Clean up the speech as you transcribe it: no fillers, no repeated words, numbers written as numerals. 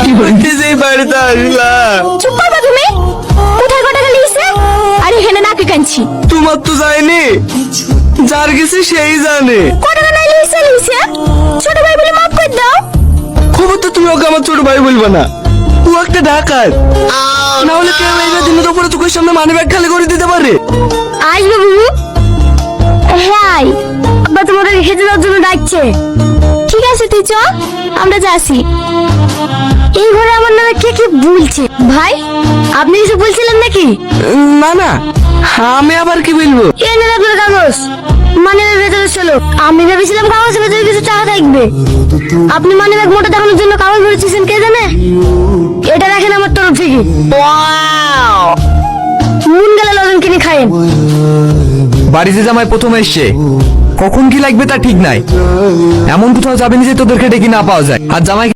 যেই বাড়িতে আসলাম। চুপ করবা তুমি? কোথায় কটা গেলে ইসে? আরে হেনে নাকি কাঁদছি। তোমার তো যায়নি, যার গেছে সেই জানে। কটা গানা লিসে লিসে? ছোট ভাই বলে মাফ করে দাও। খবর তো তুমি ওকে আমার ছোট ভাই বলবা না, ও একটা ডাকাত। না হলে কেউ এই দিনের উপরে চোখের সামনে মানি ব্যাগ খালি করে দিতে পারে। আসবে বাবু। হ্যাঁ আব্বা তোমার খেতে দেওয়ার জন্য ডাকছে। ঠিক আছে তুই চ, আমরা যাচ্ছি। এই ঘরে আমার নামে কে কি বলছে? ভাই আপনি কিছু বলছিলেন নাকি? না না, আমি আবার কি বলবো? এ নেন আপনার কাগজ, মানিব্যাগ ভেতরে চলো। আমি ভেবেছিলাম কাগজের ভেতরে কিছু টাকা থাকবে। আপনি মানিব্যাগ মোটা দেখানোর জন্য কাগজ ভরেছেন কে জানে? এটা রাখেন আমার তরফ থেকে। মন গেলে লবণ কিনে খায়েন। বাড়িতে জামাই প্রথম এসছে, কখন কি লাগবে তা ঠিক নাই। এমন কোথাও যাবেনি যে তোদেরকে ডেকে না পাওয়া যায়। আর জামাই